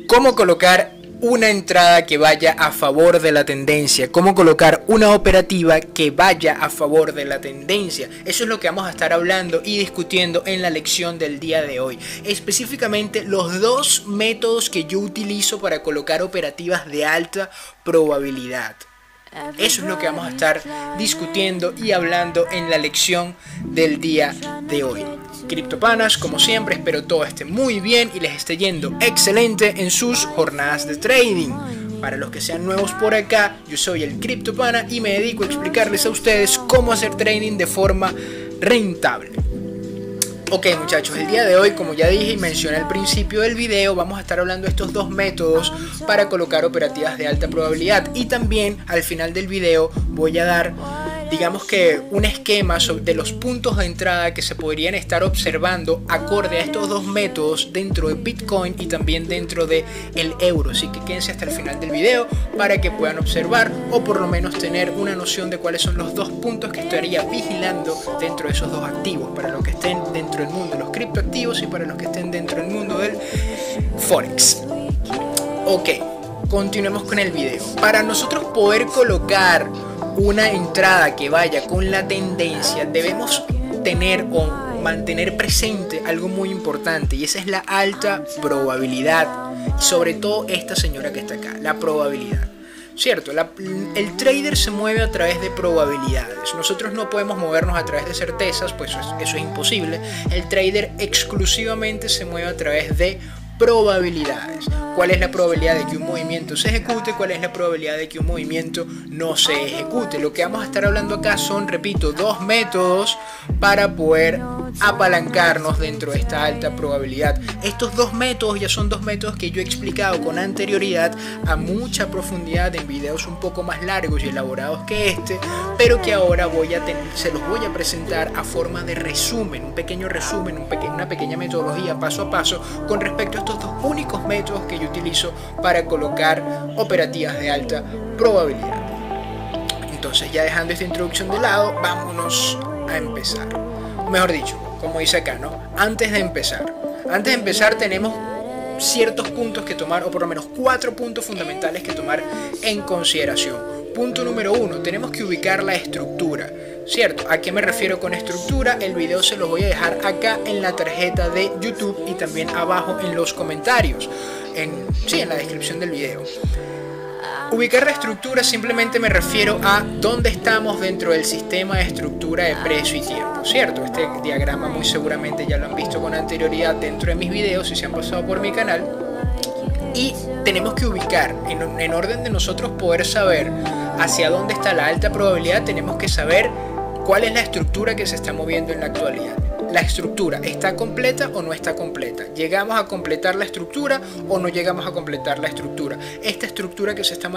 cómo colocar una entrada que vaya a favor de la tendencia, cómo colocar una operativa que vaya a favor de la tendencia. Eso es lo que vamos a estar hablando y discutiendo en la lección del día de hoy. Específicamente los dos métodos que yo utilizo para colocar operativas de alta probabilidad. Eso es lo que vamos a estar discutiendo y hablando en la lección del día de hoy. Criptopanas, como siempre, espero todo esté muy bien y les esté yendo excelente en sus jornadas de trading. Para los que sean nuevos por acá, yo soy el Criptopana y me dedico a explicarles a ustedes cómo hacer trading de forma rentable. Ok muchachos, el día de hoy, como ya dije y mencioné al principio del video, vamos a estar hablando de estos dos métodos para colocar operativas de alta probabilidad. Y también al final del video voy a dar, digamos que un esquema de los puntos de entrada que se podrían estar observando acorde a estos dos métodos dentro de Bitcoin y también dentro de el euro. Así que quédense hasta el final del video para que puedan observar o por lo menos tener una noción de cuáles son los dos puntos que estaría vigilando dentro de esos dos activos, para los que estén dentro del mundo de los criptoactivos y para los que estén dentro del mundo del Forex. Ok, continuemos con el video. Para nosotros poder colocar una entrada que vaya con la tendencia, debemos tener o mantener presente algo muy importante, y esa es la alta probabilidad. Sobre todo esta señora que está acá, la probabilidad. Cierto, el trader se mueve a través de probabilidades. Nosotros no podemos movernos a través de certezas, pues eso es imposible. El trader exclusivamente se mueve a través de probabilidades. ¿Cuál es la probabilidad de que un movimiento se ejecute? ¿Cuál es la probabilidad de que un movimiento no se ejecute? Lo que vamos a estar hablando acá son, repito, dos métodos para poder apalancarnos dentro de esta alta probabilidad. Estos dos métodos ya son dos métodos que yo he explicado con anterioridad a mucha profundidad en videos un poco más largos y elaborados que este, pero que ahora se los voy a presentar a forma de resumen, un pequeño resumen, una pequeña metodología paso a paso con respecto a estos dos únicos métodos que yo utilizo para colocar operativas de alta probabilidad. Entonces, ya dejando esta introducción de lado, vámonos a empezar. Mejor dicho, como dice acá, ¿no? Antes de empezar tenemos ciertos puntos que tomar, o por lo menos 4 puntos fundamentales que tomar en consideración. Punto número 1, tenemos que ubicar la estructura. ¿Cierto? ¿A qué me refiero con estructura? El video se los voy a dejar acá en la tarjeta de YouTube y también abajo en los comentarios, en la descripción del video. Ubicar la estructura simplemente me refiero a dónde estamos dentro del sistema de estructura de precio y tiempo, ¿cierto? Este diagrama muy seguramente ya lo han visto con anterioridad dentro de mis videos si se han pasado por mi canal. Y tenemos que ubicar, en orden de nosotros poder saber hacia dónde está la alta probabilidad, tenemos que saber cuál es la estructura que se está moviendo en la actualidad. La estructura, ¿está completa o no está completa? ¿Llegamos a completar la estructura o no llegamos a completar la estructura? ¿Esta estructura que se está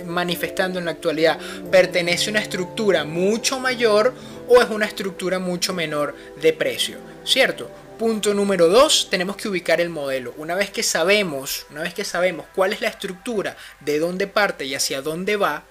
manifestando en la actualidad pertenece a una estructura mucho mayor o es una estructura mucho menor de precio? ¿Cierto? Punto número 2, tenemos que ubicar el modelo. Una vez que sabemos cuál es la estructura, de dónde parte y hacia dónde va,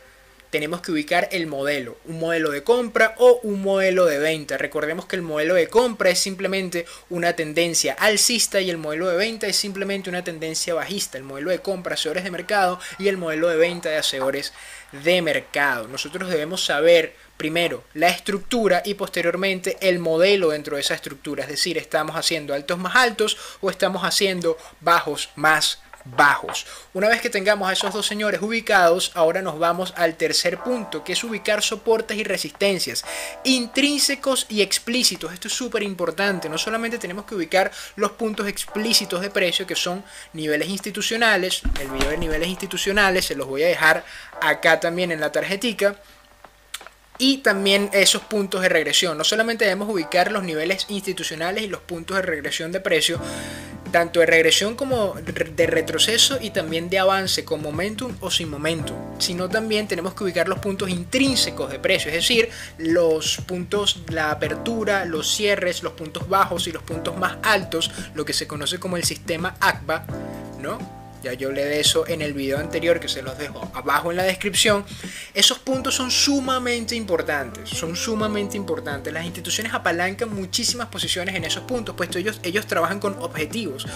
tenemos que ubicar el modelo, un modelo de compra o un modelo de venta. Recordemos que el modelo de compra es simplemente una tendencia alcista y el modelo de venta es simplemente una tendencia bajista. El modelo de compra, hacedores de mercado, y el modelo de venta de hacedores de mercado. Nosotros debemos saber primero la estructura y posteriormente el modelo dentro de esa estructura. Es decir, ¿estamos haciendo altos más altos o estamos haciendo bajos más bajos? Una vez que tengamos a esos dos señores ubicados, ahora nos vamos al tercer punto, que es ubicar soportes y resistencias intrínsecos y explícitos. Esto es súper importante. No solamente tenemos que ubicar los puntos explícitos de precio, que son niveles institucionales. El video de niveles institucionales se los voy a dejar acá también en la tarjetica. Y también esos puntos de regresión. No solamente debemos ubicar los niveles institucionales y los puntos de regresión de precio, tanto de regresión como de retroceso y también de avance con momentum o sin momentum, sino también tenemos que ubicar los puntos intrínsecos de precio, es decir, los puntos, la apertura, los cierres, los puntos bajos y los puntos más altos, lo que se conoce como el sistema ACBA, ¿no? ya yo hablé de eso en el video anterior, que se los dejo abajo en la descripción. Esos puntos son sumamente importantes, Las instituciones apalancan muchísimas posiciones en esos puntos, puesto ellos trabajan con objetivos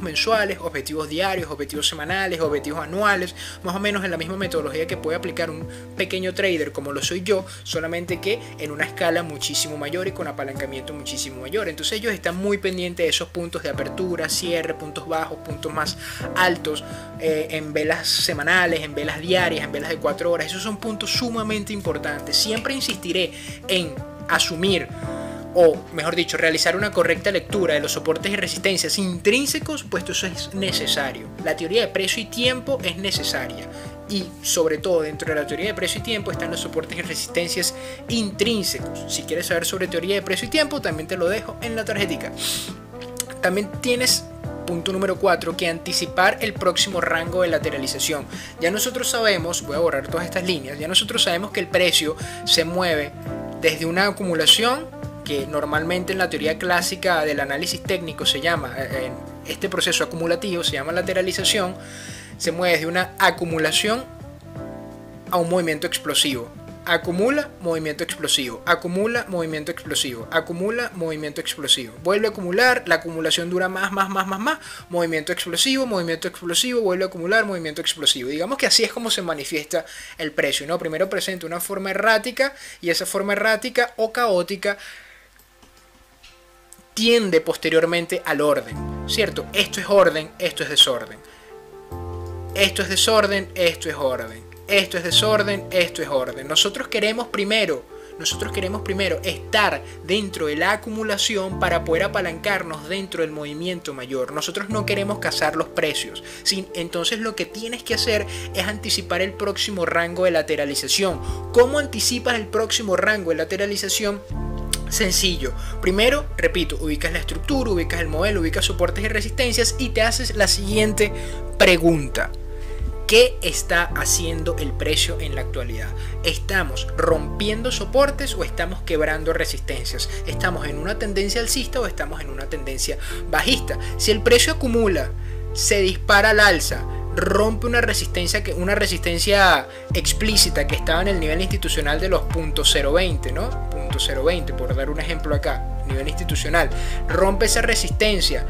mensuales, objetivos diarios, objetivos semanales, objetivos anuales, más o menos en la misma metodología que puede aplicar un pequeño trader como lo soy yo, solamente que en una escala muchísimo mayor y con apalancamiento muchísimo mayor. Entonces ellos están muy pendientes de esos puntos de apertura, cierre, puntos bajos, puntos más altos, en velas semanales, en velas diarias, en velas de 4 horas. Esos son puntos sumamente importantes. Siempre insistiré en asumir, o mejor dicho, realizar una correcta lectura de los soportes y resistencias intrínsecos, puesto eso es necesario. La teoría de precio y tiempo es necesaria, y sobre todo dentro de la teoría de precio y tiempo están los soportes y resistencias intrínsecos. Si quieres saber sobre teoría de precio y tiempo, también te lo dejo en la tarjetica. También tienes, punto número 4, que anticipar el próximo rango de lateralización. Ya nosotros sabemos, voy a borrar todas estas líneas, ya nosotros sabemos que el precio se mueve desde una acumulación, que normalmente en la teoría clásica del análisis técnico se llama, en este proceso acumulativo se llama lateralización, se mueve desde una acumulación a un movimiento explosivo. Acumula, movimiento explosivo, acumula, movimiento explosivo, acumula, movimiento explosivo, vuelve a acumular, la acumulación dura más, movimiento explosivo, vuelve a acumular, movimiento explosivo. Digamos que así es como se manifiesta el precio, ¿no? Primero presenta una forma errática, y esa forma errática o caótica tiende posteriormente al orden, ¿cierto? Esto es orden, esto es desorden. Esto es desorden, esto es orden. Esto es desorden, esto es orden. Nosotros queremos primero estar dentro de la acumulación para poder apalancarnos dentro del movimiento mayor. Nosotros no queremos cazar los precios. Entonces lo que tienes que hacer es anticipar el próximo rango de lateralización. ¿Cómo anticipas el próximo rango de lateralización? Sencillo. Primero, repito, ubicas la estructura, ubicas el modelo, ubicas soportes y resistencias y te haces la siguiente pregunta. ¿Qué está haciendo el precio en la actualidad? ¿Estamos rompiendo soportes o estamos quebrando resistencias? ¿Estamos en una tendencia alcista o estamos en una tendencia bajista? Si el precio acumula, se dispara al alza, rompe una resistencia explícita que estaba en el nivel institucional de los .020, ¿no? .020, por dar un ejemplo acá, nivel institucional, rompe esa resistencia,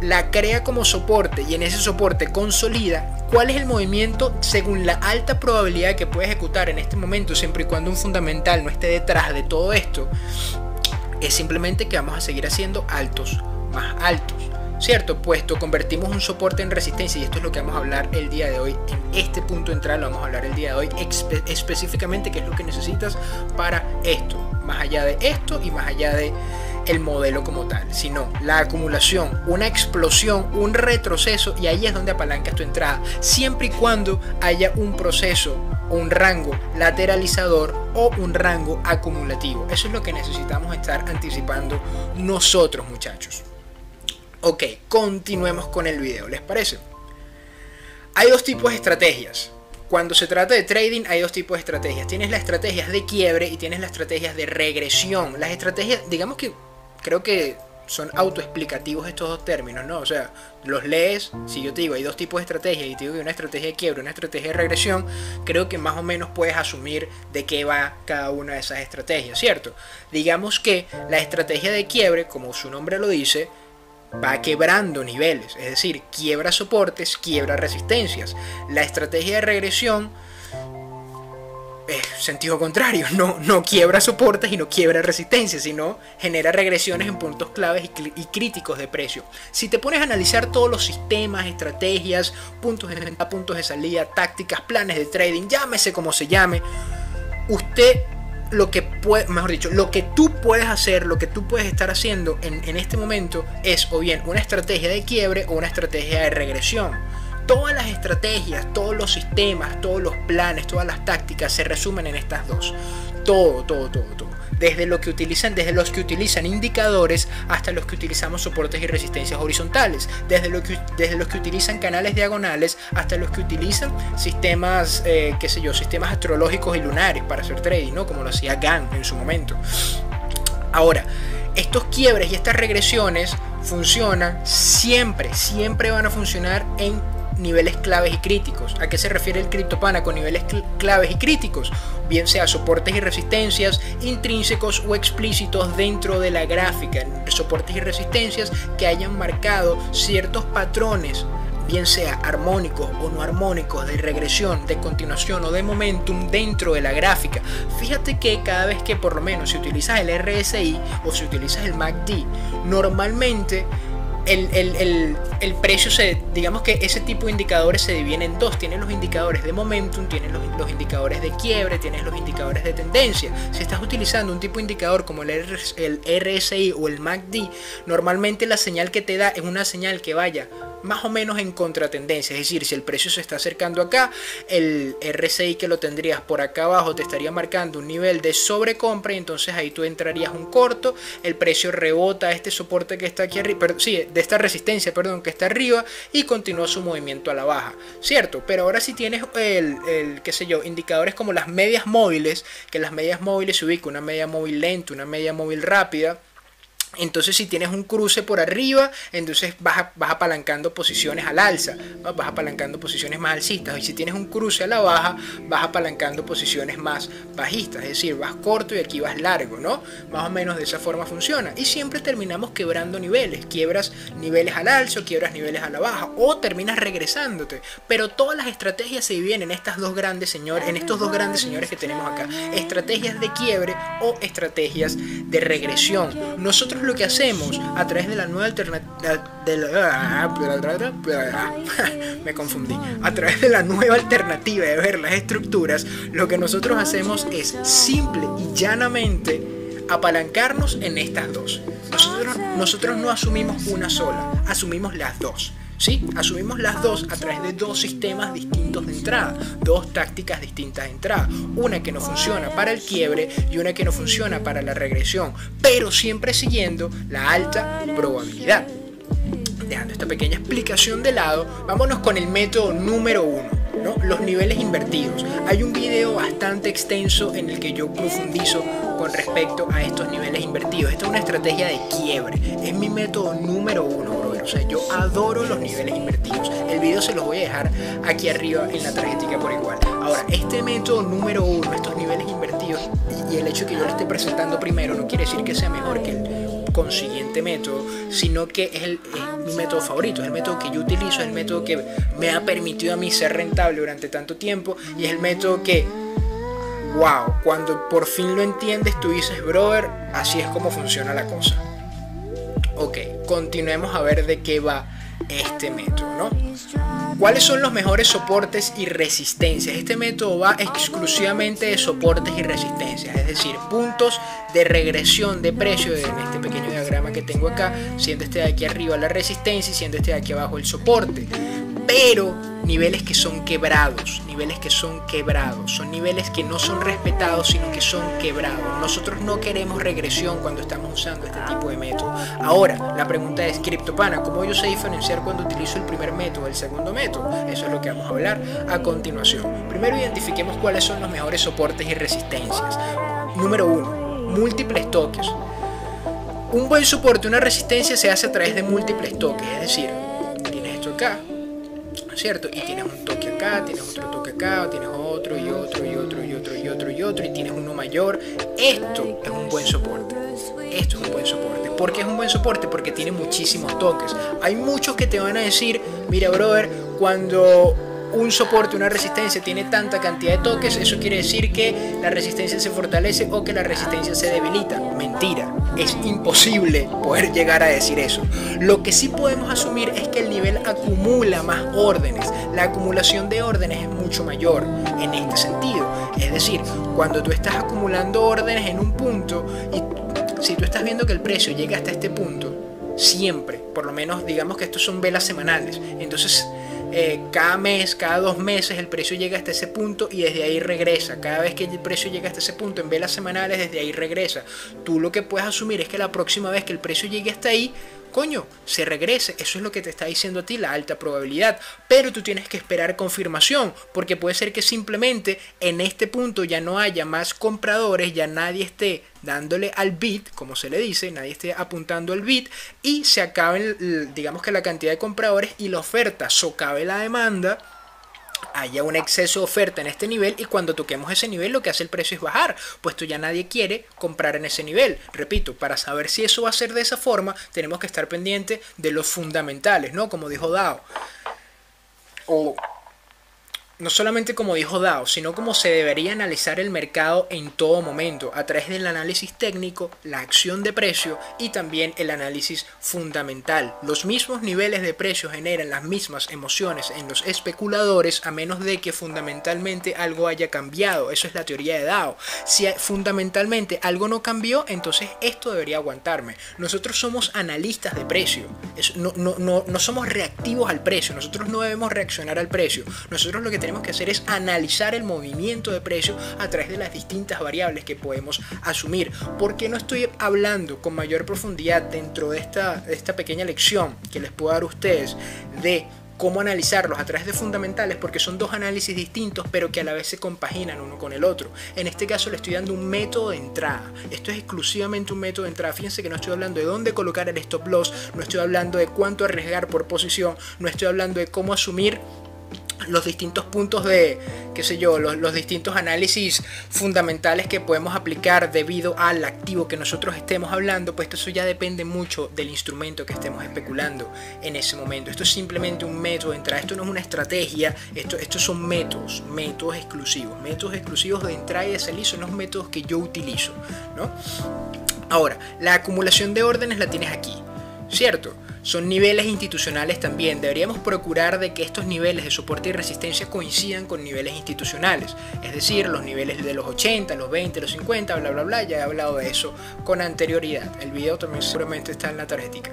la crea como soporte y en ese soporte consolida. ¿Cuál es el movimiento según la alta probabilidad que puede ejecutar en este momento, siempre y cuando un fundamental no esté detrás de todo esto? Es simplemente que vamos a seguir haciendo altos más altos, ¿cierto? Puesto convertimos un soporte en resistencia, y esto es lo que vamos a hablar el día de hoy. En este punto central lo vamos a hablar el día de hoy específicamente qué es lo que necesitas para esto, más allá de esto y más allá de el modelo como tal, sino la acumulación, una explosión, un retroceso, y ahí es donde apalancas tu entrada, siempre y cuando haya un proceso o un rango lateralizador o un rango acumulativo. Eso es lo que necesitamos estar anticipando nosotros, muchachos. Ok, continuemos con el video, ¿les parece? Hay dos tipos de estrategias. Cuando se trata de trading hay dos tipos de estrategias. Tienes las estrategias de quiebre y tienes las estrategias de regresión. Las estrategias, digamos que creo que son autoexplicativos estos dos términos, ¿no? O sea, los lees, si yo te digo hay dos tipos de estrategias y te digo que una estrategia de quiebre y una estrategia de regresión, creo que más o menos puedes asumir de qué va cada una de esas estrategias, ¿cierto? Digamos que la estrategia de quiebre, como su nombre lo dice, va quebrando niveles, es decir, quiebra soportes, quiebra resistencias. La estrategia de regresión es sentido contrario, no quiebra soportes y no quiebra resistencias, sino genera regresiones en puntos claves y críticos de precio. Si te pones a analizar todos los sistemas, estrategias, puntos de venta, puntos de salida, tácticas, planes de trading, llámese como se llame, lo que tú puedes hacer, lo que tú puedes estar haciendo en este momento es o bien una estrategia de quiebre o una estrategia de regresión. Todas las estrategias, todos los sistemas, todos los planes, todas las tácticas se resumen en estas dos. Todo. Desde los que utilizan indicadores hasta los que utilizamos soportes y resistencias horizontales. Desde los que utilizan canales diagonales hasta los que utilizan sistemas, sistemas astrológicos y lunares para hacer trading, ¿no? Como lo hacía Gann en su momento. Ahora, estos quiebres y estas regresiones funcionan siempre van a funcionar en niveles claves y críticos. ¿A qué se refiere el CryptoPana con niveles claves y críticos? Bien sea soportes y resistencias intrínsecos o explícitos dentro de la gráfica, soportes y resistencias que hayan marcado ciertos patrones, bien sea armónicos o no armónicos, de regresión, de continuación o de momentum dentro de la gráfica. Fíjate que cada vez que por lo menos si utilizas el RSI o si utilizas el MACD, normalmente el precio digamos que ese tipo de indicadores se dividen en dos. Tienes los indicadores de momentum, tienes los indicadores de quiebre, tienes los indicadores de tendencia. Si estás utilizando un tipo de indicador como el RSI o el MACD, normalmente la señal que te da es una señal que vaya más o menos en contratendencia, es decir, si el precio se está acercando acá, el RSI que lo tendrías por acá abajo te estaría marcando un nivel de sobrecompra y entonces ahí tú entrarías un corto, el precio rebota a este soporte que está aquí arriba, de esta resistencia, perdón, que está arriba y continúa su movimiento a la baja, ¿cierto? Pero ahora si tienes qué sé yo, indicadores como las medias móviles, que las medias móviles se ubica una media móvil lenta, una media móvil rápida. Entonces si tienes un cruce por arriba, entonces vas apalancando posiciones al alza, vas apalancando posiciones más alcistas. Y si tienes un cruce a la baja, vas apalancando posiciones más bajistas, es decir, vas corto y aquí vas largo, ¿no? Más o menos de esa forma funciona. Y siempre terminamos quebrando niveles, quiebras niveles al alza o quiebras niveles a la baja, o terminas regresándote. Pero todas las estrategias se dividen en estos dos grandes señores que tenemos acá: estrategias de quiebre o estrategias de regresión. Nosotros lo que hacemos a través de la nueva me confundí, a través de la nueva alternativa de ver las estructuras, lo que nosotros hacemos es simple y llanamente apalancarnos en estas dos. Nosotros no asumimos una sola, asumimos las dos. ¿Sí? Asumimos las dos a través de dos sistemas distintos de entrada, dos tácticas distintas de entrada, una que no funciona para el quiebre y una que no funciona para la regresión, pero siempre siguiendo la alta probabilidad. Dejando esta pequeña explicación de lado, vámonos con el método número 1, ¿no? Los niveles invertidos. Hay un video bastante extenso en el que yo profundizo con respecto a estos niveles invertidos. Esta es una estrategia de quiebre, es mi método número 1, brother. O sea, yo adoro los niveles invertidos. El video se los voy a dejar aquí arriba en la tarjetita por igual. Ahora, este método número 1, estos niveles invertidos, y el hecho de que yo lo esté presentando primero no quiere decir que sea mejor que el consiguiente método, sino que es mi método favorito, es el método que yo utilizo, es el método que me ha permitido a mí ser rentable durante tanto tiempo, y es el método que, wow, cuando por fin lo entiendes tú dices, brother, así es como funciona la cosa. Ok, continuemos a ver de qué va este método, ¿no? ¿Cuáles son los mejores soportes y resistencias? Este método va exclusivamente de soportes y resistencias, es decir, puntos de regresión de precio en este pequeño diagrama que tengo acá, siendo este de aquí arriba la resistencia y siendo este de aquí abajo el soporte. Pero niveles que son quebrados, son niveles que no son respetados, sino que son quebrados. Nosotros no queremos regresión cuando estamos usando este tipo de método. Ahora, la pregunta es, CryptoPana, ¿cómo yo sé diferenciar cuando utilizo el primer método del segundo método? Eso es lo que vamos a hablar a continuación. Primero identifiquemos cuáles son los mejores soportes y resistencias. Número 1, múltiples toques. Un buen soporte, una resistencia se hace a través de múltiples toques, es decir, tienes esto acá, ¿cierto? Y tienes un toque acá, tienes otro toque acá, tienes otro y otro y otro y otro y otro y otro y tienes uno mayor. Esto es un buen soporte. Esto es un buen soporte. ¿Por qué es un buen soporte? Porque tiene muchísimos toques. Hay muchos que te van a decir, mira, brother, cuando un soporte, una resistencia tiene tanta cantidad de toques, eso quiere decir que la resistencia se fortalece o que la resistencia se debilita. Mentira, es imposible poder llegar a decir eso. Lo que sí podemos asumir es que el nivel acumula más órdenes. La acumulación de órdenes es mucho mayor en este sentido. Es decir, cuando tú estás acumulando órdenes en un punto y si tú estás viendo que el precio llega hasta este punto, siempre, por lo menos digamos que estos son velas semanales, entonces cada mes, cada 2 meses el precio llega hasta ese punto y desde ahí regresa. Cada vez que el precio llega hasta ese punto en velas semanales, desde ahí regresa. Tú lo que puedes asumir es que la próxima vez que el precio llegue hasta ahí, coño, se regrese. Eso es lo que te está diciendo a ti la alta probabilidad. Pero tú tienes que esperar confirmación, porque puede ser que simplemente en este punto ya no haya más compradores, ya nadie esté dándole al bid, como se le dice, nadie esté apuntando al bid, y se acaben, digamos que la cantidad de compradores y la oferta socave la demanda, haya un exceso de oferta en este nivel, y cuando toquemos ese nivel lo que hace el precio es bajar, puesto ya nadie quiere comprar en ese nivel. Repito, para saber si eso va a ser de esa forma, tenemos que estar pendientes de los fundamentales, ¿no? Como dijo Dow. No solamente como dijo Dow, sino como se debería analizar el mercado en todo momento, a través del análisis técnico, la acción de precio y también el análisis fundamental. Los mismos niveles de precio generan las mismas emociones en los especuladores, a menos de que fundamentalmente algo haya cambiado. Eso es la teoría de Dow. Si fundamentalmente algo no cambió, entonces esto debería aguantarme. Nosotros somos analistas de precio, no somos reactivos al precio, nosotros no debemos reaccionar al precio. Nosotros lo que tenemos que hacer es analizar el movimiento de precio a través de las distintas variables que podemos asumir. ¿Por qué no estoy hablando con mayor profundidad dentro de esta pequeña lección que les puedo dar a ustedes de cómo analizarlos a través de fundamentales? Porque son dos análisis distintos, pero que a la vez se compaginan uno con el otro. En este caso le estoy dando un método de entrada. Esto es exclusivamente un método de entrada. Fíjense que no estoy hablando de dónde colocar el stop loss, no estoy hablando de cuánto arriesgar por posición, no estoy hablando de cómo asumir los distintos puntos de, qué sé yo, los distintos análisis fundamentales que podemos aplicar debido al activo que nosotros estemos hablando. Pues eso ya depende mucho del instrumento que estemos especulando en ese momento. Esto es simplemente un método de entrada, esto no es una estrategia, estos son métodos exclusivos de entrada y de salida, son los métodos que yo utilizo, ¿no? Ahora, la acumulación de órdenes la tienes aquí, ¿cierto? Son niveles institucionales también. Deberíamos procurar de que estos niveles de soporte y resistencia coincidan con niveles institucionales. Es decir, los niveles de los 80, los 20, los 50, bla bla bla. Ya he hablado de eso con anterioridad. El video también seguramente está en la tarjetica.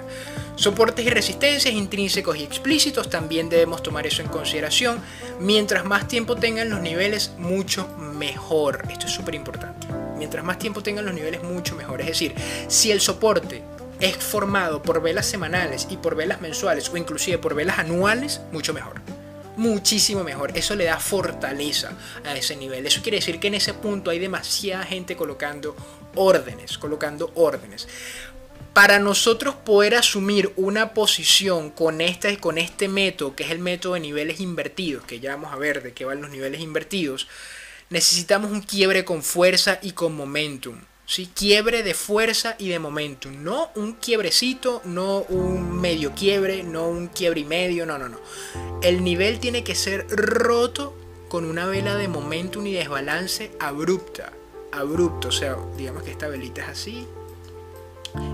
Soportes y resistencias intrínsecos y explícitos, también debemos tomar eso en consideración. Mientras más tiempo tengan los niveles, mucho mejor. Esto es súper importante. Mientras más tiempo tengan los niveles, mucho mejor. Es decir, si el soporte es formado por velas semanales y por velas mensuales o inclusive por velas anuales, mucho mejor, muchísimo mejor. Eso le da fortaleza a ese nivel. Eso quiere decir que en ese punto hay demasiada gente colocando órdenes. Para nosotros poder asumir una posición con este método, que es el método de niveles invertidos, que ya vamos a ver de qué van los niveles invertidos, necesitamos un quiebre con fuerza y con momentum. ¿Sí? Quiebre de fuerza y de momentum, no un quiebrecito, no un medio quiebre, no un quiebre y medio, no. El nivel tiene que ser roto con una vela de momentum y desbalance abrupto, o sea, digamos que esta velita es así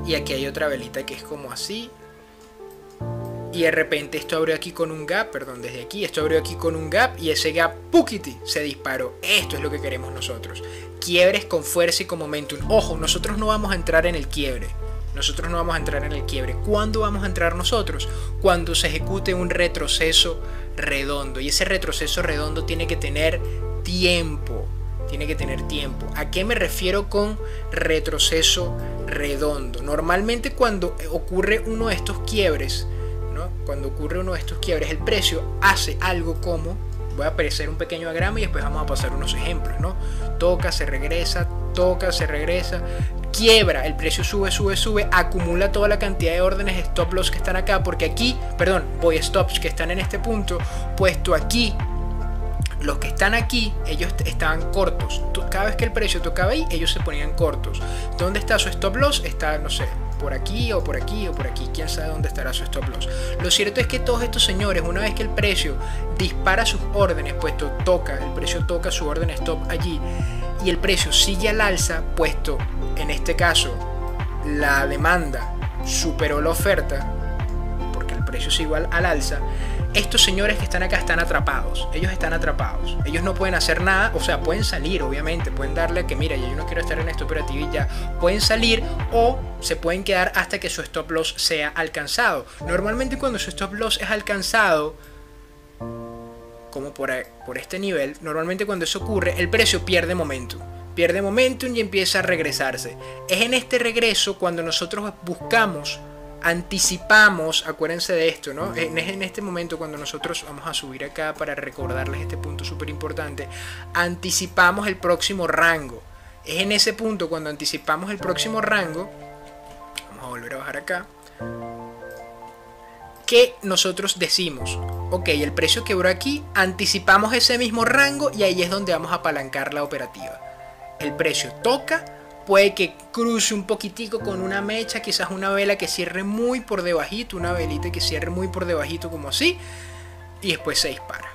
y aquí hay otra velita que es como así. Y de repente esto abrió aquí con un gap, desde aquí esto abrió aquí con un gap y ese gap, ¡pukiti!, se disparó. Esto es lo que queremos nosotros. Quiebres con fuerza y con momentum. Ojo, nosotros no vamos a entrar en el quiebre. ¿Cuándo vamos a entrar nosotros? Cuando se ejecute un retroceso redondo. Y ese retroceso redondo tiene que tener tiempo. ¿A qué me refiero con retroceso redondo? Normalmente cuando ocurre uno de estos quiebres, el precio hace algo como, voy a aparecer un pequeño diagrama y después vamos a pasar unos ejemplos, ¿no? Toca, se regresa, quiebra, el precio sube, acumula toda la cantidad de órdenes stop loss que están acá, porque aquí, buy stops que están en este punto, puesto aquí, los que están aquí, ellos estaban cortos. Cada vez que el precio tocaba ahí, ellos se ponían cortos. ¿Dónde está su stop loss? Está, no sé, por aquí o por aquí o por aquí. ¿Quién sabe dónde estará su stop loss? Lo cierto es que todos estos señores, una vez que el precio dispara sus órdenes, puesto el precio toca su orden stop allí y el precio sigue al alza, puesto en este caso la demanda superó la oferta, porque el precio es igual al alza, estos señores que están acá están atrapados. Ellos están atrapados. Ellos no pueden hacer nada. O sea, pueden salir, obviamente. Pueden darle a que, mira, yo no quiero estar en esta operativa y ya. Pueden salir o se pueden quedar hasta que su stop loss sea alcanzado. Normalmente cuando su stop loss es alcanzado, como por este nivel, normalmente cuando eso ocurre, el precio pierde momentum. Pierde momentum y empieza a regresarse. Es en este regreso cuando nosotros buscamos anticipamos, acuérdense de esto, ¿no? En este momento cuando nosotros vamos a subir acá para recordarles este punto súper importante, anticipamos el próximo rango. Es en ese punto cuando anticipamos el próximo rango, vamos a volver a bajar acá, que nosotros decimos, ok, el precio quebró aquí, anticipamos ese mismo rango y ahí es donde vamos a apalancar la operativa. El precio toca, puede que cruce un poquitico con una mecha, quizás una vela que cierre muy por debajito, una velita que cierre muy por debajito como así, y después se dispara,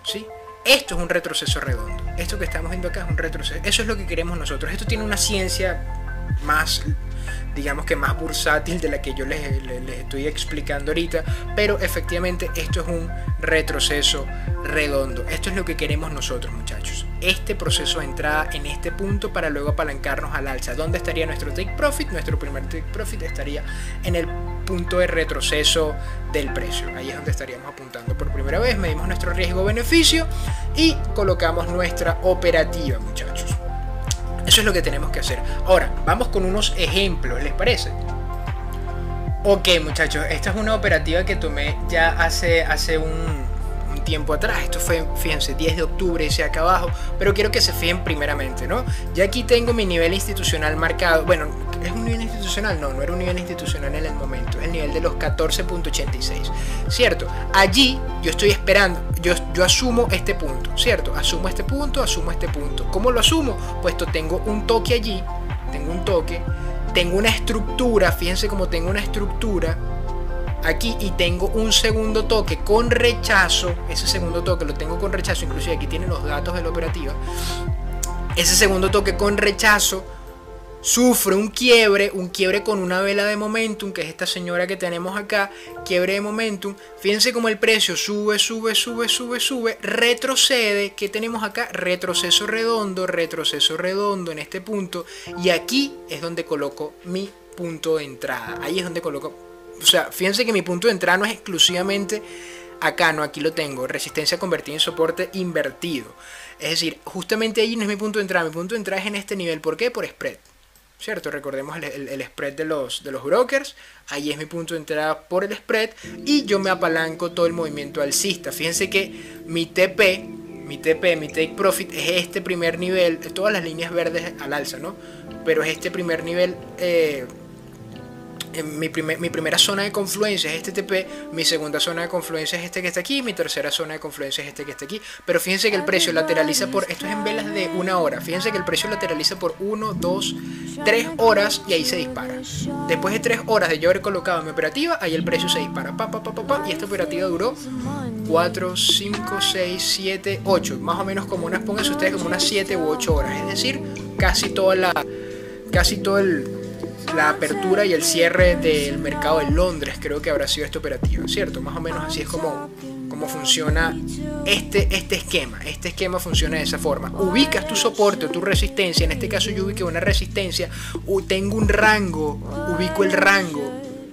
¿sí? Esto es un retroceso redondo. Esto que estamos viendo acá es un retroceso. Eso es lo que queremos nosotros. Esto tiene una ciencia más, digamos que más bursátil de la que yo les estoy explicando ahorita, pero efectivamente esto es un retroceso redondo. Esto es lo que queremos nosotros, muchachos. Este proceso de entrada en este punto para luego apalancarnos al alza. ¿Dónde estaría nuestro take profit? Nuestro primer take profit estaría en el punto de retroceso del precio. Ahí es donde estaríamos apuntando por primera vez. Medimos nuestro riesgo-beneficio y colocamos nuestra operativa, muchachos. Eso es lo que tenemos que hacer. Ahora, vamos con unos ejemplos, ¿les parece? Ok, muchachos, esta es una operativa que tomé ya hace un tiempo atrás. Esto fue, fíjense, 10 de octubre, dice acá abajo, pero quiero que se fijen primeramente, ¿no? Ya aquí tengo mi nivel institucional marcado. Bueno, ¿es un nivel institucional? No, no era un nivel institucional en el momento, es el nivel de los 14.86, ¿cierto? Allí yo estoy esperando, yo asumo este punto, ¿cierto? Asumo este punto, asumo este punto. ¿Cómo lo asumo? Puesto tengo un toque allí, tengo un toque, tengo una estructura, fíjense cómo tengo una estructura aquí y tengo un segundo toque con rechazo. Ese segundo toque lo tengo con rechazo, inclusive aquí tienen los datos de la operativa. Ese segundo toque con rechazo sufre un quiebre con una vela de momentum, que es esta señora que tenemos acá, quiebre de momentum. Fíjense como el precio sube, retrocede. ¿Qué tenemos acá? Retroceso redondo en este punto, y aquí es donde coloco mi punto de entrada. Ahí es donde coloco, o sea, fíjense que mi punto de entrada no es exclusivamente acá, no, aquí lo tengo, resistencia convertida en soporte invertido. Es decir, justamente ahí no es mi punto de entrada, mi punto de entrada es en este nivel. ¿Por qué? Por spread, ¿cierto? Recordemos el spread de los brokers. Ahí es mi punto de entrada por el spread y yo me apalanco todo el movimiento alcista. Fíjense que mi TP, mi take profit es este primer nivel, todas las líneas verdes al alza, ¿no? Pero es este primer nivel, mi primera zona de confluencia es este TP, mi segunda zona de confluencia es este que está aquí, mi tercera zona de confluencia es este que está aquí. Pero fíjense que el precio lateraliza por, esto es en velas de una hora, fíjense que el precio lateraliza por 1, 2, 3 horas y ahí se dispara. Después de 3 horas de yo haber colocado mi operativa, ahí el precio se dispara, y esta operativa duró 4, 5, 6, 7, 8, más o menos como unas, pónganse ustedes como unas 7 u 8 horas, es decir, casi toda la apertura y el cierre del mercado de Londres creo que habrá sido esta operativa, ¿cierto? Más o menos así es como funciona este esquema. Este esquema funciona de esa forma. Ubicas tu soporte o tu resistencia. En este caso yo ubiqué una resistencia, tengo un rango, ubico el rango,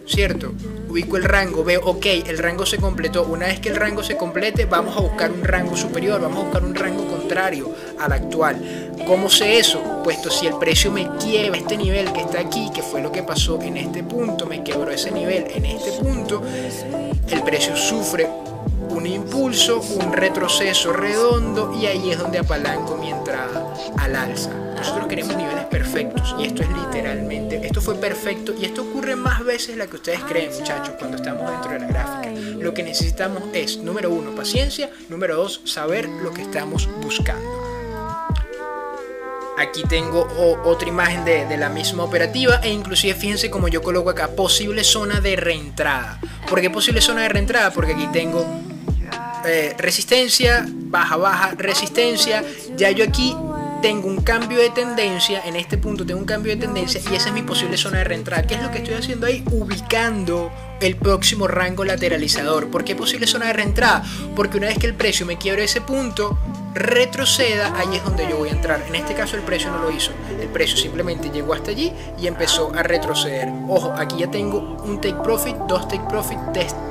¿cierto? Ubico el rango, veo, ok, el rango se completó. Una vez que el rango se complete, vamos a buscar un rango superior, vamos a buscar un rango contrario al actual. ¿Cómo sé eso? Puesto si el precio me quiebra este nivel que está aquí, que fue lo que pasó en este punto, me quebró ese nivel en este punto, el precio sufre un impulso, un retroceso redondo y ahí es donde apalanco mi entrada al alza. Nosotros queremos niveles perfectos y esto es literalmente, esto fue perfecto y esto ocurre más veces de la que ustedes creen, muchachos, cuando estamos dentro de la gráfica. Lo que necesitamos es, número 1, paciencia, número 2, saber lo que estamos buscando. Aquí tengo otra imagen de la misma operativa e inclusive fíjense como yo coloco acá posible zona de reentrada. ¿Por qué posible zona de reentrada? Porque aquí tengo resistencia, baja, resistencia. Ya yo aquí tengo un cambio de tendencia, en este punto tengo un cambio de tendencia y esa es mi posible zona de reentrada. ¿Qué es lo que estoy haciendo ahí? Ubicando el próximo rango lateralizador. ¿Por qué posible zona de reentrada? Porque una vez que el precio me quiebre ese punto, retroceda, ahí es donde yo voy a entrar. En este caso el precio no lo hizo, el precio simplemente llegó hasta allí y empezó a retroceder. Ojo, aquí ya tengo un take profit, 2 take profit,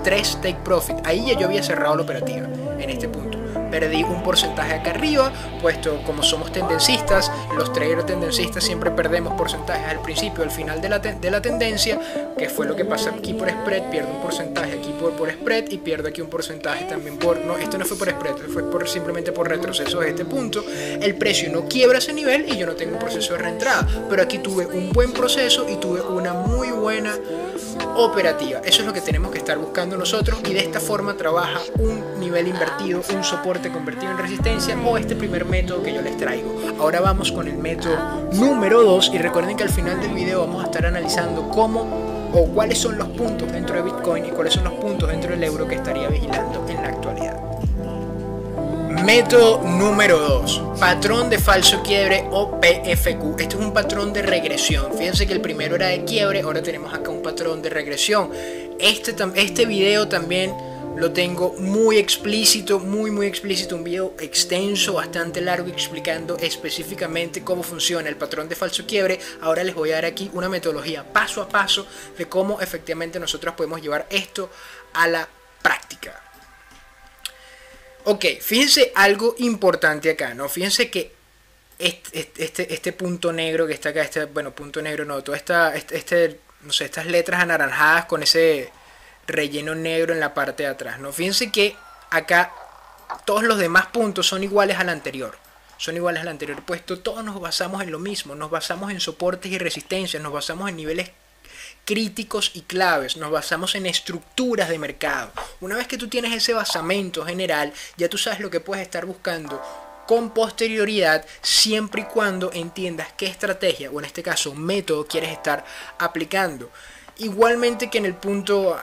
3 take profit. Ahí ya yo había cerrado la operativa en este punto. perdí un porcentaje acá arriba, puesto como somos tendencistas, los traders tendencistas siempre perdemos porcentajes al principio, al final de la tendencia, que fue lo que pasa aquí por spread, pierdo un porcentaje aquí por spread y pierdo aquí un porcentaje también esto no fue por spread, fue simplemente por retroceso de este punto. El precio no quiebra ese nivel y yo no tengo un proceso de reentrada, pero aquí tuve un buen proceso y tuve una muy buena operativa. Eso es lo que tenemos que estar buscando nosotros, y de esta forma trabaja un nivel invertido, un soporte convertido en resistencia, o este primer método que yo les traigo. Ahora vamos con el método número 2, y recuerden que al final del video vamos a estar analizando cómo o cuáles son los puntos dentro de Bitcoin y cuáles son los puntos dentro del euro que estaría vigilando en la actualidad. Método número 2, patrón de falso quiebre o PFQ. Este es un patrón de regresión. Fíjense que el primero era de quiebre, ahora tenemos acá un patrón de regresión. Este video también lo tengo muy explícito, muy explícito, un video extenso, bastante largo, explicando específicamente cómo funciona el patrón de falso quiebre. Ahora les voy a dar aquí una metodología paso a paso de cómo efectivamente nosotros podemos llevar esto a la práctica. Ok, fíjense algo importante acá, ¿no? Fíjense que este punto negro que está acá, bueno, punto negro no, toda no sé, estas letras anaranjadas con ese relleno negro en la parte de atrás, ¿no? Fíjense que acá todos los demás puntos son iguales al anterior. Puesto todos nos basamos en lo mismo, nos basamos en soportes y resistencias, nos basamos en niveles críticos y claves, nos basamos en estructuras de mercado. Una vez que tú tienes ese basamento general, ya tú sabes lo que puedes estar buscando con posterioridad, siempre y cuando entiendas qué estrategia, o en este caso método, quieres estar aplicando. Igualmente que en el punto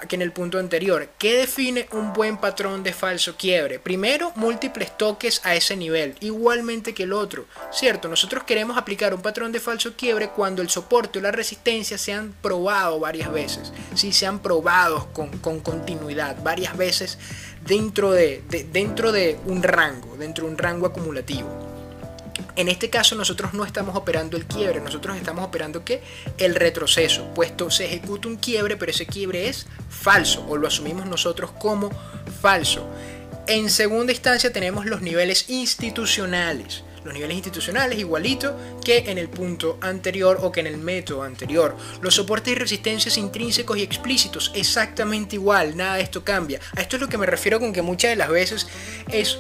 anterior, ¿qué define un buen patrón de falso quiebre? Primero, múltiples toques a ese nivel, igualmente que el otro, ¿cierto? Nosotros queremos aplicar un patrón de falso quiebre cuando el soporte o la resistencia se han probado varias veces, ¿sí? Se han probado con continuidad varias veces dentro de un rango acumulativo. En este caso nosotros no estamos operando el quiebre, nosotros estamos operando ¿qué? El retroceso, puesto se ejecuta un quiebre, pero ese quiebre es falso, o lo asumimos nosotros como falso. En segunda instancia tenemos los niveles institucionales. Los niveles institucionales igualito que en el punto anterior o que en el método anterior. Los soportes y resistencias intrínsecos y explícitos, exactamente igual, nada de esto cambia. A esto es lo que me refiero con que muchas de las veces es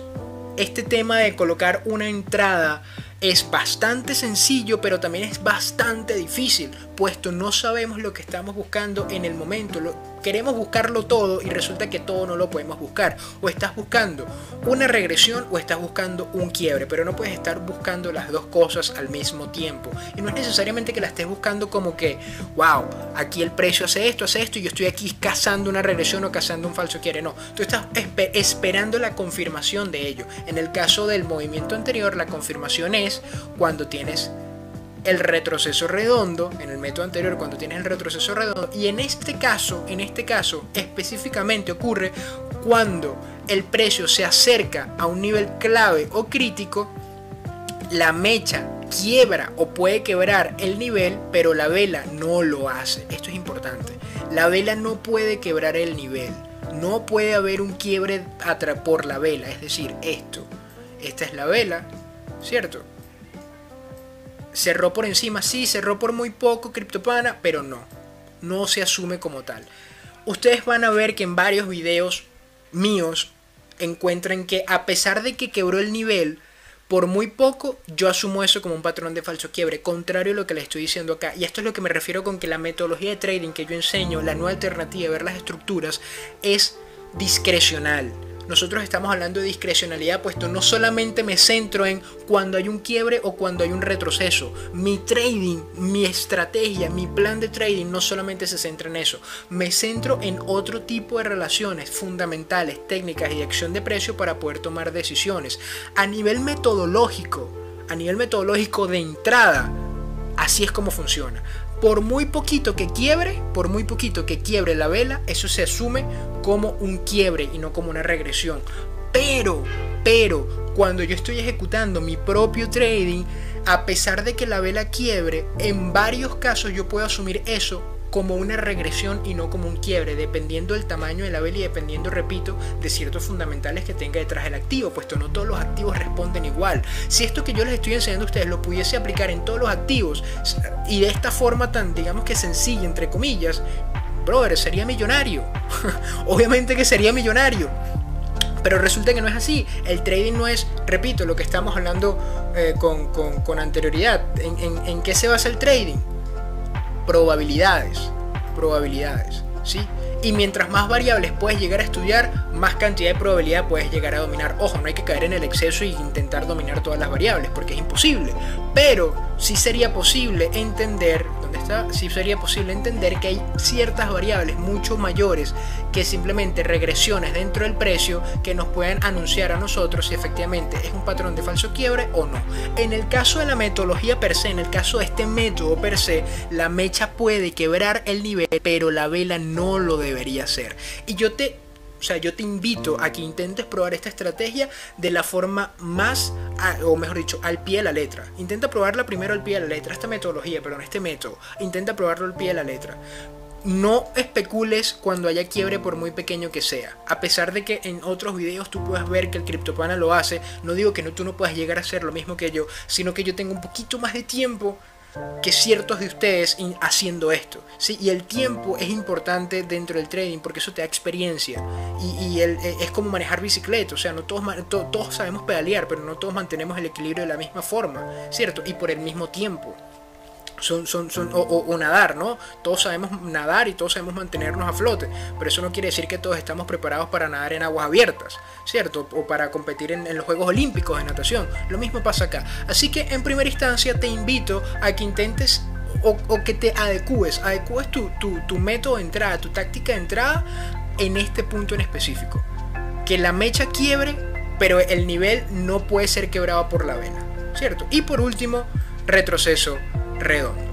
este tema de colocar una entrada. Es bastante sencillo, pero también es bastante difícil, puesto no sabemos lo que estamos buscando en el momento. Queremos buscarlo todo y resulta que todo no lo podemos buscar. O estás buscando una regresión o estás buscando un quiebre, pero no puedes estar buscando las dos cosas al mismo tiempo. Y no es necesariamente que la estés buscando como que, wow, aquí el precio hace esto y yo estoy aquí cazando una regresión o cazando un falso quiebre. No, tú estás esperando la confirmación de ello. En el caso del movimiento anterior, la confirmación es cuando tienes el retroceso redondo, en el método anterior cuando tienes el retroceso redondo, y en este caso específicamente ocurre cuando el precio se acerca a un nivel clave o crítico, la mecha quiebra o puede quebrar el nivel, pero la vela no lo hace. Esto es importante, la vela no puede quebrar el nivel, no puede haber un quiebre por la vela, es decir, esta es la vela, ¿cierto? Cerró por encima, sí, cerró por muy poco CryptoPana, pero no se asume como tal. Ustedes van a ver que en varios videos míos encuentran que a pesar de que quebró el nivel por muy poco, yo asumo eso como un patrón de falso quiebre, contrario a lo que les estoy diciendo acá. Y esto es lo que me refiero con que la metodología de trading que yo enseño, la nueva alternativa de ver las estructuras, es discrecional. Nosotros estamos hablando de discrecionalidad, puesto no solamente me centro en cuando hay un quiebre o cuando hay un retroceso. Mi trading, mi estrategia, mi plan de trading no solamente se centra en eso. Me centro en otro tipo de relaciones fundamentales, técnicas y de acción de precio para poder tomar decisiones. A nivel metodológico de entrada, así es como funciona. Por muy poquito que quiebre la vela, eso se asume como un quiebre y no como una regresión. Pero cuando yo estoy ejecutando mi propio trading, a pesar de que la vela quiebre, en varios casos yo puedo asumir eso como una regresión y no como un quiebre, dependiendo del tamaño de la vela y dependiendo, repito, de ciertos fundamentales que tenga detrás el activo, puesto no todos los activos responden igual. Si esto que yo les estoy enseñando a ustedes lo pudiese aplicar en todos los activos y de esta forma tan, digamos que sencilla, entre comillas, brother, sería millonario. Obviamente que sería millonario. Pero resulta que no es así. El trading no es, repito, lo que estamos hablando con anterioridad. ¿En qué se basa el trading? Probabilidades, ¿sí? Y mientras más variables puedes llegar a estudiar, más cantidad de probabilidad puedes llegar a dominar. Ojo, no hay que caer en el exceso y intentar dominar todas las variables, porque es imposible. Pero sí sería posible entender, sí sería posible entender que hay ciertas variables mucho mayores que simplemente regresiones dentro del precio que nos pueden anunciar a nosotros si efectivamente es un patrón de falso quiebre o no. En el caso de la metodología per se, en el caso de este método per se, la mecha puede quebrar el nivel, pero la vela no lo debería hacer. Y yo te invito a que intentes probar esta estrategia de la forma más, o mejor dicho, al pie de la letra. Intenta probarla primero al pie de la letra, este método. Intenta probarlo al pie de la letra. No especules cuando haya quiebre por muy pequeño que sea. A pesar de que en otros videos tú puedas ver que el CryptoPana lo hace, no digo que tú no puedas llegar a hacer lo mismo que yo, sino que yo tengo un poquito más de tiempo que ciertos de ustedes haciendo esto, ¿sí? Y el tiempo es importante dentro del trading porque eso te da experiencia y es como manejar bicicleta, o sea, no todos sabemos pedalear, pero no todos mantenemos el equilibrio de la misma forma, ¿cierto? Y por el mismo tiempo. O nadar, ¿no? Todos sabemos nadar y todos sabemos mantenernos a flote, pero eso no quiere decir que todos estamos preparados para nadar en aguas abiertas, ¿cierto? O para competir en los Juegos Olímpicos de natación. Lo mismo pasa acá. Así que en primera instancia te invito a que intentes o que te adecues tu método de entrada, tu táctica de entrada en este punto en específico. Que la mecha quiebre, pero el nivel no puede ser quebrado por la vela, ¿cierto? Y por último, retroceso redondo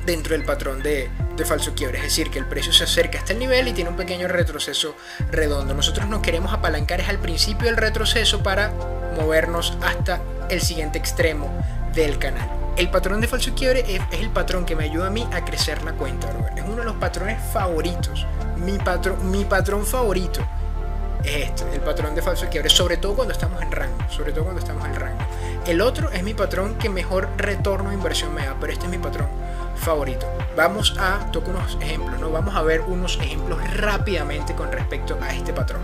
dentro del patrón de falso quiebre, es decir, que el precio se acerca hasta el nivel y tiene un pequeño retroceso redondo. Nosotros nos queremos apalancar es al principio del retroceso para movernos hasta el siguiente extremo del canal. El patrón de falso quiebre es el patrón que me ayuda a mí a crecer la cuenta, Robert. Es uno de los patrones favoritos. Mi patrón favorito es este, el patrón de falso quiebre, sobre todo cuando estamos en rango, El otro es mi patrón que mejor retorno de inversión me da, pero este es mi patrón favorito. Vamos a tocar unos ejemplos, ¿no? Vamos a ver unos ejemplos rápidamente con respecto a este patrón.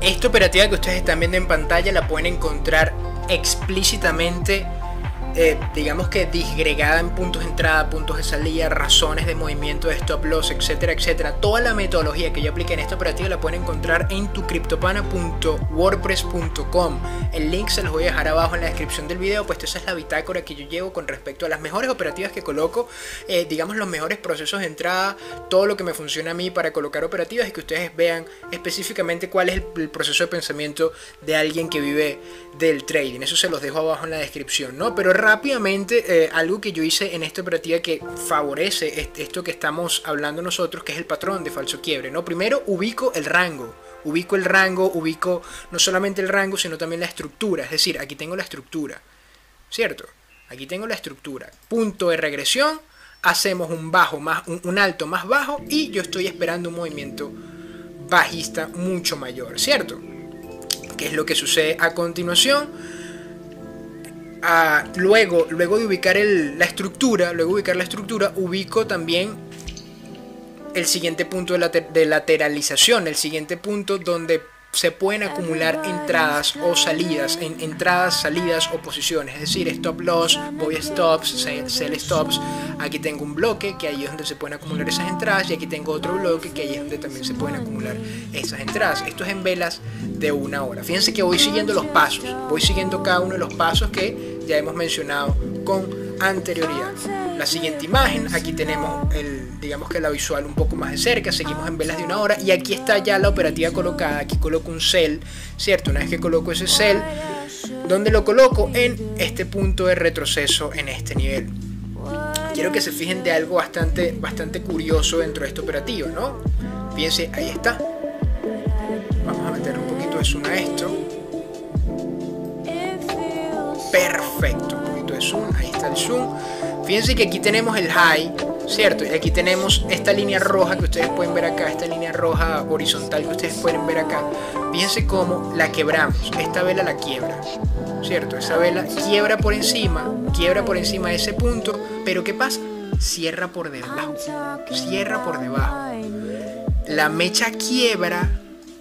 Esta operativa que ustedes están viendo en pantalla la pueden encontrar explícitamente, digamos que disgregada en puntos de entrada, puntos de salida, razones de movimiento de stop loss, etcétera, etcétera. Toda la metodología que yo apliqué en esta operativa la pueden encontrar en tucryptopana.wordpress.com. El link se los voy a dejar abajo en la descripción del video, pues esa es la bitácora que yo llevo con respecto a las mejores operativas que coloco, digamos los mejores procesos de entrada, todo lo que me funciona a mí para colocar operativas y que ustedes vean específicamente cuál es el proceso de pensamiento de alguien que vive del trading. Eso se los dejo abajo en la descripción, ¿no? Pero rápidamente, algo que yo hice en esta operativa que favorece esto que estamos hablando nosotros, que es el patrón de falso quiebre, ¿no? Primero ubico el rango, ubico no solamente el rango, sino también la estructura. Es decir, aquí tengo la estructura, ¿cierto? Aquí tengo la estructura. Punto de regresión, hacemos un alto más bajo y yo estoy esperando un movimiento bajista mucho mayor, ¿cierto? ¿Qué es lo que sucede a continuación? Luego de ubicar la estructura, ubico también el siguiente punto de lateralización, el siguiente punto donde se pueden acumular entradas o salidas, salidas o posiciones, es decir, stop loss, buy stops, sell stops. Aquí tengo un bloque que ahí es donde se pueden acumular esas entradas y aquí tengo otro bloque que ahí es donde también se pueden acumular esas entradas. Esto es en velas de 1 hora. Fíjense que voy siguiendo los pasos, voy siguiendo cada uno de los pasos que ya hemos mencionado con anterioridad. La siguiente imagen, aquí tenemos digamos que la visual un poco más de cerca, seguimos en velas de 1 hora y aquí está ya la operativa colocada. Aquí coloco un sell, ¿cierto? Una vez que coloco ese sell, ¿dónde lo coloco? En este punto de retroceso en este nivel. Quiero que se fijen de algo bastante curioso dentro de esta operativa, ¿no? Fíjense, ahí está. Vamos a meter un poquito de zoom a esto. Perfecto, un poquito de zoom, ahí está el zoom. Fíjense que aquí tenemos el high, ¿cierto? Y aquí tenemos esta línea roja que ustedes pueden ver acá, esta línea roja horizontal que ustedes pueden ver acá. Fíjense cómo la quebramos, esta vela la quiebra, ¿cierto? Esa vela quiebra por encima de ese punto, pero ¿qué pasa? Cierra por debajo, cierra por debajo. La mecha quiebra,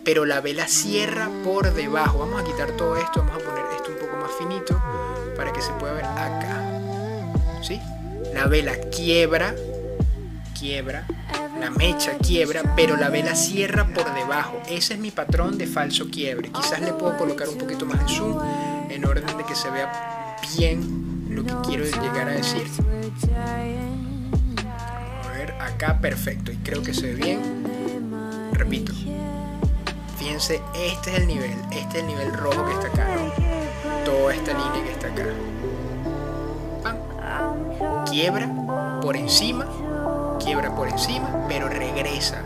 pero la vela cierra por debajo. Vamos a quitar todo esto, vamos a poner esto un poco más finito para que se pueda ver acá, ¿sí? La vela quiebra, la mecha quiebra, pero la vela cierra por debajo. Ese es mi patrón de falso quiebre. Quizás le puedo colocar un poquito más de zoom en orden de que se vea bien lo que quiero llegar a decir. A ver, acá perfecto, y creo que se ve bien. Repito, fíjense, este es el nivel rojo que está acá, ¿no? Toda esta línea que está acá. ¡Pam! Quiebra por encima, pero regresa.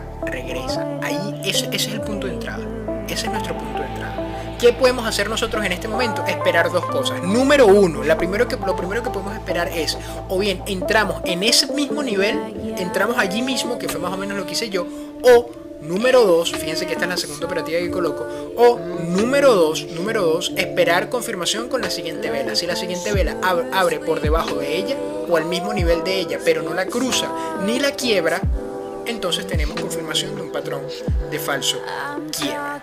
Ahí, ese es el punto de entrada. Ese es nuestro punto de entrada. ¿Qué podemos hacer nosotros en este momento? Esperar dos cosas. Número uno, lo primero que podemos esperar es, o bien entramos en ese mismo nivel, entramos allí mismo, que fue más o menos lo que hice yo, o número 2, fíjense que esta es la segunda operativa que coloco, o número 2, esperar confirmación con la siguiente vela. Si la siguiente vela abre por debajo de ella o al mismo nivel de ella, pero no la cruza ni la quiebra, entonces tenemos confirmación de un patrón de falso quiebra.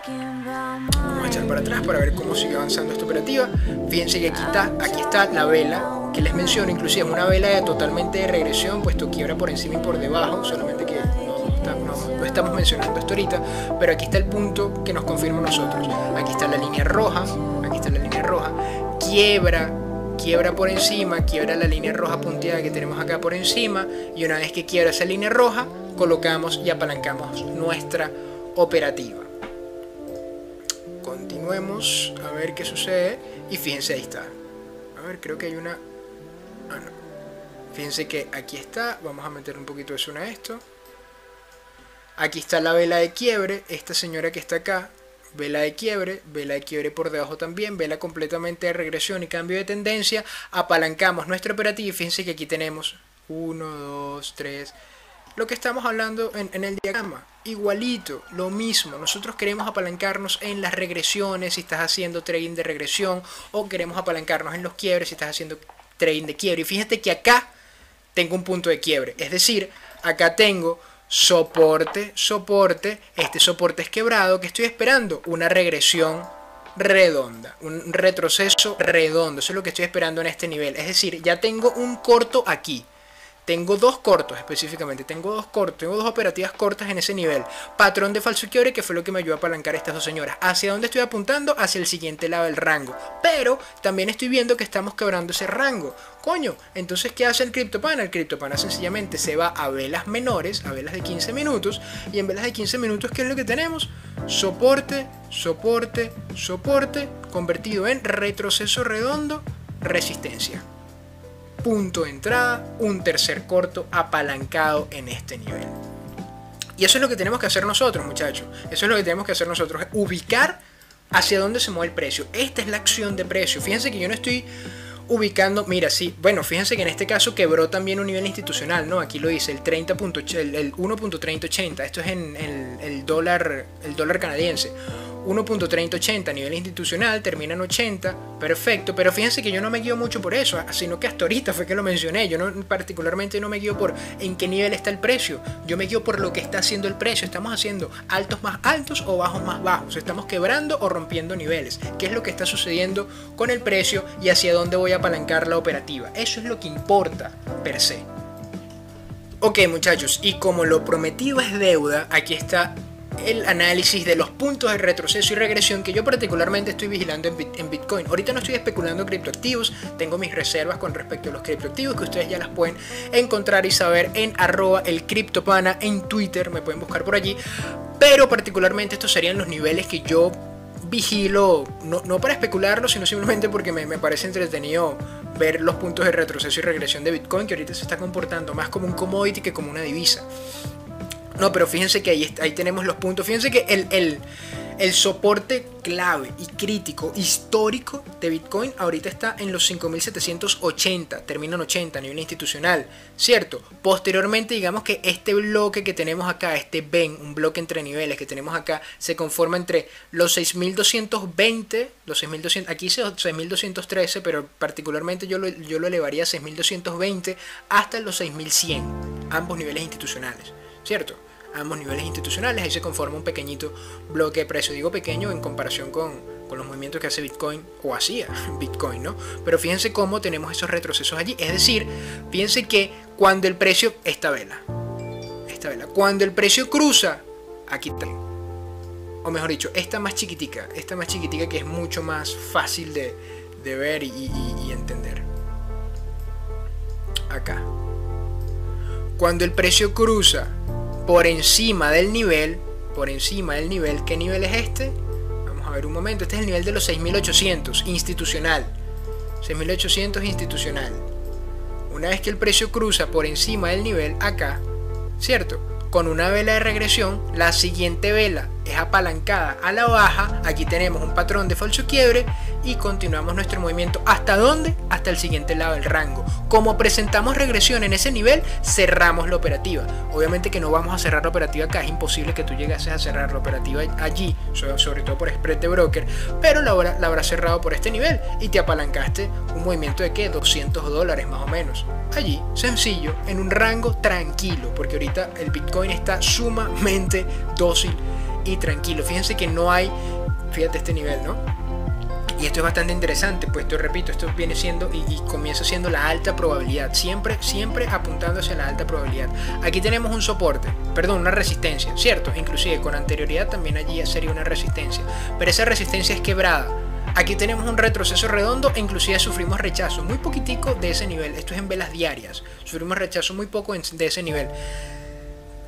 Vamos a echar para atrás para ver cómo sigue avanzando esta operativa. Fíjense que aquí está la vela que les menciono, inclusive una vela totalmente de regresión, puesto quiebra por encima y por debajo, solamente que no estamos mencionando esto ahorita, pero aquí está el punto que nos confirma nosotros. Aquí está la línea roja, quiebra por encima, quiebra la línea roja punteada que tenemos acá por encima, y una vez que quiebra esa línea roja, colocamos y apalancamos nuestra operativa. Continuemos a ver qué sucede, y fíjense, ahí está. A ver, creo que hay una... Ah, no. Fíjense que aquí está, vamos a meter un poquito de zoom a esto. Aquí está la vela de quiebre, esta señora que está acá, vela de quiebre por debajo también, vela completamente de regresión y cambio de tendencia. Apalancamos nuestra operativa y fíjense que aquí tenemos 1, 2, 3, lo que estamos hablando en el diagrama, igualito, lo mismo. Nosotros queremos apalancarnos en las regresiones si estás haciendo trading de regresión, o queremos apalancarnos en los quiebres si estás haciendo trading de quiebre. Y fíjate que acá tengo un punto de quiebre, es decir, acá tengo soporte, este soporte es quebrado, que estoy esperando una regresión redonda, un retroceso redondo. Eso es lo que estoy esperando en este nivel, es decir, ya tengo un corto aquí. Tengo dos cortos específicamente, tengo dos operativas cortas en ese nivel. Patrón de falso quiebre, que fue lo que me ayudó a apalancar a estas dos señoras. ¿Hacia dónde estoy apuntando? Hacia el siguiente lado del rango. Pero también estoy viendo que estamos quebrando ese rango. Coño, entonces ¿qué hace el CryptoPana? El CryptoPana sencillamente se va a velas menores, a velas de 15 minutos. Y en velas de 15 minutos, ¿qué es lo que tenemos? Soporte, convertido en retroceso redondo, resistencia. Punto de entrada, un tercer corto apalancado en este nivel. Y eso es lo que tenemos que hacer nosotros, muchachos. Eso es lo que tenemos que hacer nosotros, es ubicar hacia dónde se mueve el precio. Esta es la acción de precio. Fíjense que yo no estoy ubicando, mira, sí, bueno, fíjense que en este caso quebró también un nivel institucional, ¿no? Aquí lo dice, el 1.3080, esto es en el dólar canadiense. 1.3080 a nivel institucional, termina en 80, perfecto, pero fíjense que yo no me guío mucho por eso, sino que hasta ahorita fue que lo mencioné. Yo particularmente no me guío por en qué nivel está el precio, yo me guío por lo que está haciendo el precio. Estamos haciendo altos más altos o bajos más bajos, estamos quebrando o rompiendo niveles, qué es lo que está sucediendo con el precio y hacia dónde voy a apalancar la operativa. Eso es lo que importa per se. Ok, muchachos, y como lo prometido es deuda, aquí está el análisis de los puntos de retroceso y regresión que yo particularmente estoy vigilando en Bitcoin. Ahorita no estoy especulando criptoactivos, tengo mis reservas con respecto a los criptoactivos que ustedes ya las pueden encontrar y saber en @elcryptopana en Twitter, me pueden buscar por allí, pero particularmente estos serían los niveles que yo vigilo, no para especularlo, sino simplemente porque me parece entretenido ver los puntos de retroceso y regresión de Bitcoin, que ahorita se está comportando más como un commodity que como una divisa. No, pero fíjense que ahí tenemos los puntos. Fíjense que El soporte clave y crítico histórico de Bitcoin ahorita está en los 5.780, termina en 80 a nivel institucional, ¿cierto? Posteriormente, digamos que este bloque que tenemos acá, este VEN, un bloque entre niveles que tenemos acá, se conforma entre los 6.220, los 6.200, aquí dice 6.213, pero particularmente yo lo elevaría a 6.220 hasta los 6.100, ambos niveles institucionales, ¿cierto? Ambos niveles institucionales, ahí se conforma un pequeñito bloque de precio, digo pequeño en comparación con los movimientos que hace Bitcoin, o hacía Bitcoin, ¿no? Pero fíjense cómo tenemos esos retrocesos allí, es decir, fíjense que cuando el precio, esta vela, cuando el precio cruza, aquí está, o mejor dicho, esta más chiquitica que es mucho más fácil de ver y entender, acá, cuando el precio cruza por encima del nivel, ¿qué nivel es este? Vamos a ver un momento, este es el nivel de los 6.800 institucional, 6.800 institucional. Una vez que el precio cruza por encima del nivel acá, ¿cierto? Con una vela de regresión, la siguiente vela es apalancada a la baja, aquí tenemos un patrón de falso quiebre y continuamos nuestro movimiento. ¿Hasta dónde? Hasta el siguiente lado del rango. Como presentamos regresión en ese nivel, cerramos la operativa. Obviamente que no vamos a cerrar la operativa acá, es imposible que tú llegases a cerrar la operativa allí, sobre todo por spread de broker, pero la habrás cerrado por este nivel y te apalancaste un movimiento de ¿qué? $200 más o menos. Allí, sencillo, en un rango tranquilo, porque ahorita el Bitcoin está sumamente dócil y tranquilo. Fíjense que no hay, fíjate este nivel, ¿no? Y esto es bastante interesante, pues te repito, esto viene siendo y comienza siendo la alta probabilidad, siempre apuntando hacia la alta probabilidad. Aquí tenemos un soporte, perdón, una resistencia, ¿cierto? Inclusive con anterioridad también allí sería una resistencia, pero esa resistencia es quebrada. Aquí tenemos un retroceso redondo e inclusive sufrimos rechazo muy poquitico de ese nivel. Esto es en velas diarias, sufrimos rechazo muy poco de ese nivel.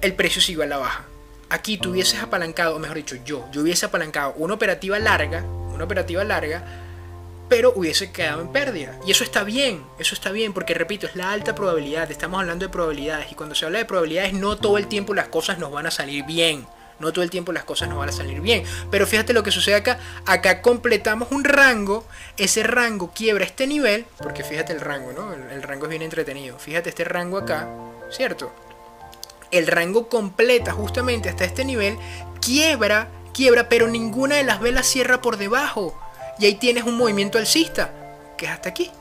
El precio sigue a la baja. Aquí tú hubieses apalancado, o mejor dicho, yo hubiese apalancado una operativa larga, pero hubiese quedado en pérdida. Y eso está bien, porque repito, es la alta probabilidad, estamos hablando de probabilidades, y cuando se habla de probabilidades, no todo el tiempo las cosas nos van a salir bien. Pero fíjate lo que sucede acá. Acá completamos un rango, ese rango quiebra este nivel, porque fíjate el rango, ¿no? El rango es bien entretenido. Fíjate este rango acá, ¿cierto? El rango completa justamente hasta este nivel, quiebra, pero ninguna de las velas cierra por debajo. Y ahí tienes un movimiento alcista, que es hasta aquí,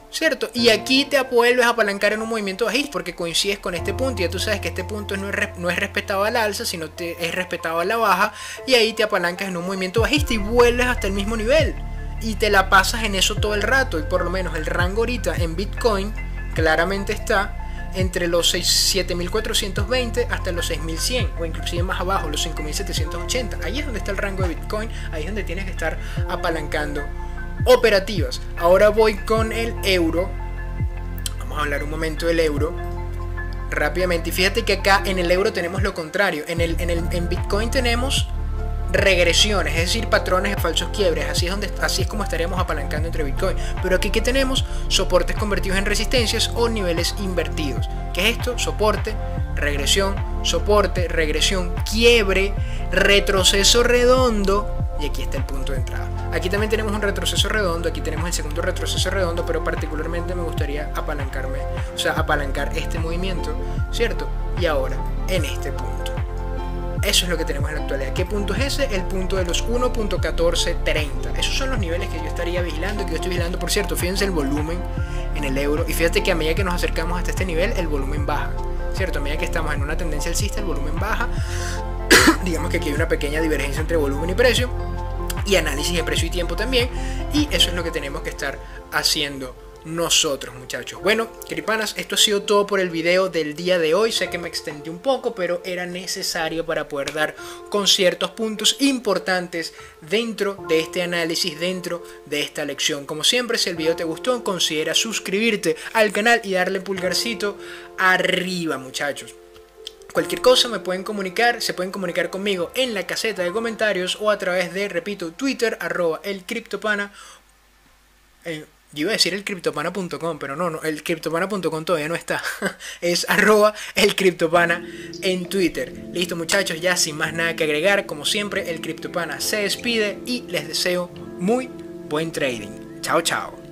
¿cierto? Y aquí te vuelves a apalancar en un movimiento bajista, porque coincides con este punto. Y ya tú sabes que este punto no es respetado al alza, sino es respetado a la baja. Y ahí te apalancas en un movimiento bajista y vuelves hasta el mismo nivel. Y te la pasas en eso todo el rato. Y por lo menos el rango ahorita en Bitcoin claramente está entre los 7.420 hasta los 6.100, o inclusive más abajo, los 5.780. Ahí es donde está el rango de Bitcoin, ahí es donde tienes que estar apalancando operativas. Ahora voy con el euro. Vamos a hablar un momento del euro rápidamente. Y fíjate que acá en el euro tenemos lo contrario. En Bitcoin tenemos regresiones, es decir, patrones de falsos quiebres. Así es como estaríamos apalancando entre Bitcoin. Pero aquí que tenemos soportes convertidos en resistencias o niveles invertidos. ¿Qué es esto? Soporte, regresión, quiebre, retroceso redondo. Y aquí está el punto de entrada. Aquí también tenemos un retroceso redondo, aquí tenemos el segundo retroceso redondo, pero particularmente me gustaría apalancar este movimiento, ¿cierto? Y ahora, en este punto. Eso es lo que tenemos en la actualidad. ¿Qué punto es ese? El punto de los 1.1430. Esos son los niveles que yo estaría vigilando, que yo estoy vigilando. Por cierto, fíjense el volumen en el euro. Y fíjate que a medida que nos acercamos hasta este nivel, el volumen baja, ¿cierto? A medida que estamos en una tendencia alcista, el volumen baja. Digamos que aquí hay una pequeña divergencia entre volumen y precio. Y análisis de precio y tiempo también. Y eso es lo que tenemos que estar haciendo nosotros, muchachos. Bueno, queripanas, esto ha sido todo por el video del día de hoy. Sé que me extendí un poco, pero era necesario para poder dar con ciertos puntos importantes dentro de este análisis, dentro de esta lección. Como siempre, si el video te gustó, considera suscribirte al canal y darle pulgarcito arriba, muchachos. Cualquier cosa se pueden comunicar conmigo en la caseta de comentarios o a través de, repito, Twitter, @elcriptopana. Yo iba a decir el criptopana.com, pero no, el criptopana.com todavía no está. Es @elcriptopana en Twitter. Listo, muchachos, ya sin más nada que agregar, como siempre, el Criptopana se despide y les deseo muy buen trading. Chao, chao.